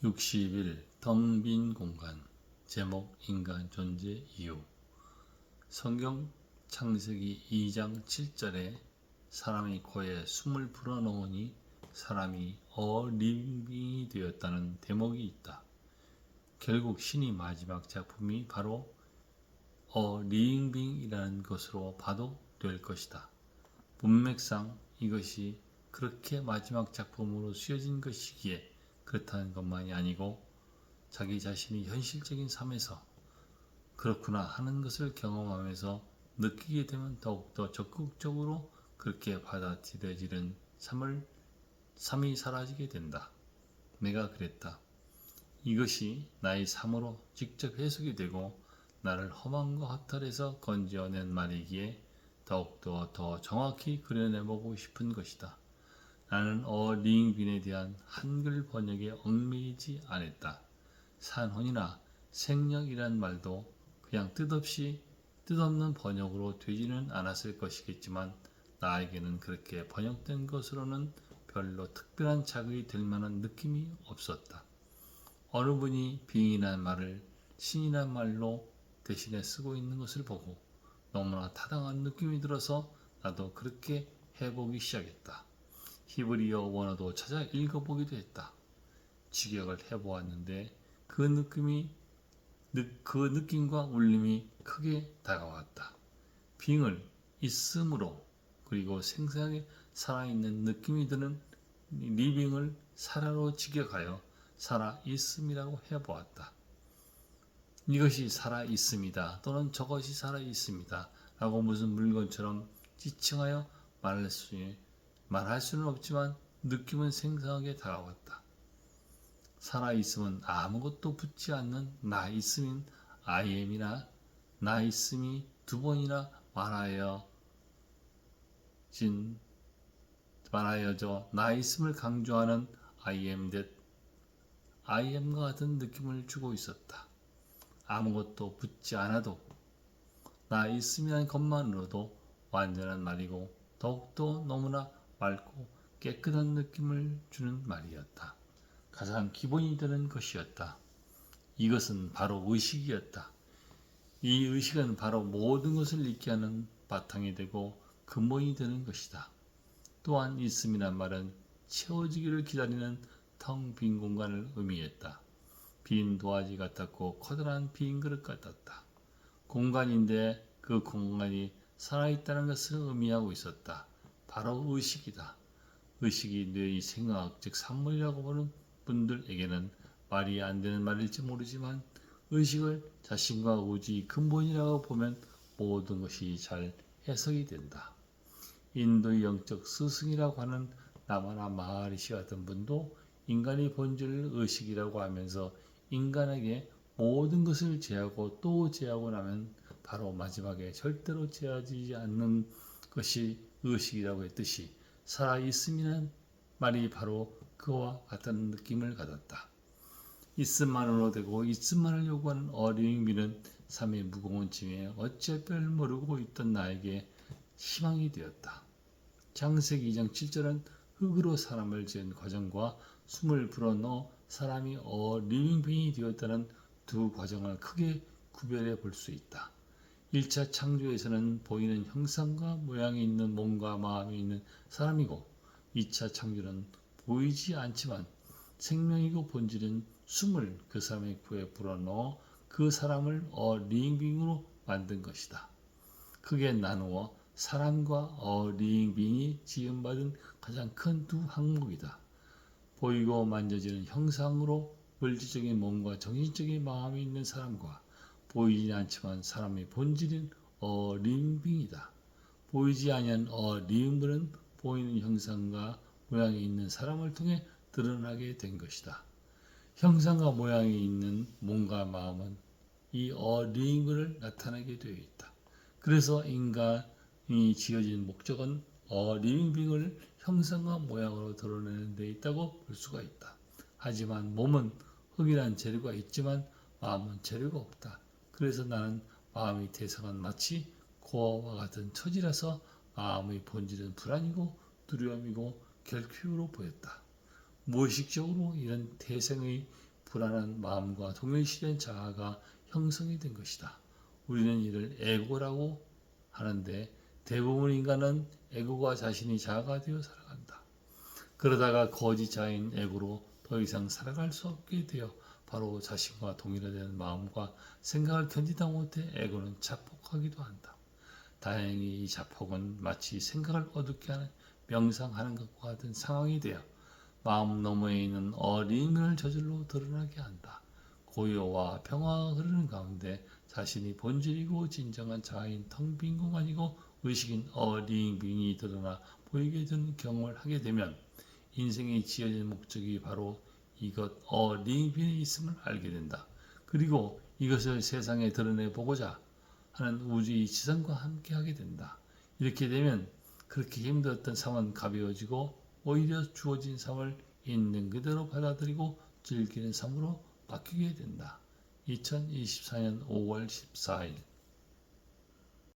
60일 텅 빈 공간. 제목 인간 존재 이유. 성경 창세기 2장 7절에 사람이 코에 숨을 불어넣으니 사람이 리빙이 되었다는 대목이 있다. 결국 신의 마지막 작품이 바로 리빙이라는 것으로 봐도 될 것이다. 문맥상 이것이 그렇게 마지막 작품으로 쓰여진 것이기에 그렇다는 것만이 아니고 자기 자신이 현실적인 삶에서 그렇구나 하는 것을 경험하면서 느끼게 되면 더욱더 적극적으로 그렇게 받아들여지는 삶이 사라지게 된다. 내가 그랬다. 이것이 나의 삶으로 직접 해석이 되고 나를 험함과 허탈에서 건져낸 말이기에 더욱더 더 정확히 그려내보고 싶은 것이다. 나는 리잉빈에 대한 한글 번역에 얽매이지 않았다. 산혼이나 생력이란 말도 그냥 뜻없는 번역으로 되지는 않았을 것이겠지만 나에게는 그렇게 번역된 것으로는 별로 특별한 자극이 될 만한 느낌이 없었다. 어느 분이 빙이란 말을 신이란 말로 대신에 쓰고 있는 것을 보고 너무나 타당한 느낌이 들어서 나도 그렇게 해보기 시작했다. 히브리어 원어도 찾아 읽어보기도 했다. 직역을 해보았는데 그 느낌과 울림이 크게 다가왔다. 빙을 있음으로 그리고 생생하게 살아있는 느낌이 드는 리빙을 살아로 직역하여 살아있음이라고 해보았다. 이것이 살아있습니다 또는 저것이 살아있습니다 라고 무슨 물건처럼 지칭하여 말할 수는 없지만 느낌은 생생하게 다가왔다. 살아있음은 아무것도 붙지 않는 나 있음인 I am이나 나 있음이 두 번이나 말하여져 나 있음을 강조하는 I am that I am과 같은 느낌을 주고 있었다. 아무것도 붙지 않아도 나 있음이라는 것만으로도 완전한 말이고 더욱더 너무나 맑고 깨끗한 느낌을 주는 말이었다. 가장 기본이 되는 것이었다. 이것은 바로 의식이었다. 이 의식은 바로 모든 것을 있게 하는 바탕이 되고 근본이 되는 것이다. 또한 있음이란 말은 채워지기를 기다리는 텅 빈 공간을 의미했다. 빈 도화지 같았고 커다란 빈 그릇 같았다. 공간인데 그 공간이 살아있다는 것을 의미하고 있었다. 바로 의식이다. 의식이 뇌의 생각, 즉 산물이라고 보는 분들에게는 말이 안 되는 말일지 모르지만 의식을 자신과 우주의 근본이라고 보면 모든 것이 잘 해석이 된다. 인도의 영적 스승이라고 하는 라마나 마하리시 같은 분도 인간의 본질을 의식이라고 하면서 인간에게 모든 것을 제하고 또 제하고 나면 바로 마지막에 절대로 제하지 않는 것이 의식이라고 했듯이 살아있음이라는 말이 바로 그와 같은 느낌을 가졌다. 있음만으로 되고 있음만을 요구하는 어린이는 삶의 무거운 짐에 어찌할 줄 모르고 있던 나에게 희망이 되었다. 창세기 2장 7절은 흙으로 사람을 지은 과정과 숨을 불어넣어 사람이 리빙빙이 되었다는 두 과정을 크게 구별해 볼 수 있다. 1차 창조에서는 보이는 형상과 모양이 있는 몸과 마음이 있는 사람이고 2차 창조는 보이지 않지만 생명이고 본질은 숨을 그 사람의 코에 불어넣어 그 사람을 리빙으로 만든 것이다. 크게 나누어 사람과 리빙이 지음받은 가장 큰 두 항목이다. 보이고 만져지는 형상으로 물질적인 몸과 정신적인 마음이 있는 사람과 보이지 않지만 사람의 본질인 리빙이다. 보이지 아니한 리빙은 보이는 형상과 모양이 있는 사람을 통해 드러나게 된 것이다. 형상과 모양이 있는 몸과 마음은 이 리빙을 나타내게 되어 있다. 그래서 인간이 지어진 목적은 리빙을 형상과 모양으로 드러내는 데 있다고 볼 수가 있다. 하지만 몸은 흙이란 재료가 있지만 마음은 재료가 없다. 그래서 나는 마음의 태생은 마치 고아와 같은 처지라서 마음의 본질은 불안이고 두려움이고 결핍으로 보였다. 무의식적으로 이런 태생의 불안한 마음과 동일시된 자아가 형성이 된 것이다. 우리는 이를 에고라고 하는데 대부분 인간은 에고가 자신이 자아가 되어 살아간다. 그러다가 거짓 자아인 에고로 더 이상 살아갈 수 없게 되어 바로 자신과 동일화되는 마음과 생각을 견디다 못해 에고는 자폭하기도 한다. 다행히 이 자폭은 마치 생각을 어둡게 하는 명상하는 것과 같은 상황이 되어 마음 너머에 있는 어린이를 저절로 드러나게 한다. 고요와 평화가 흐르는 가운데 자신이 본질이고 진정한 자아인 텅 빈 공간이고 의식인 어린이 드러나 보이게 되는 경험을 하게 되면 인생이 지어진 목적이 바로 이것 어린이에 있음을 알게 된다. 그리고 이것을 세상에 드러내보고자 하는 우주의 지성과 함께하게 된다. 이렇게 되면 그렇게 힘들었던 삶은 가벼워지고 오히려 주어진 삶을 있는 그대로 받아들이고 즐기는 삶으로 바뀌게 된다. 2024년 5월 14일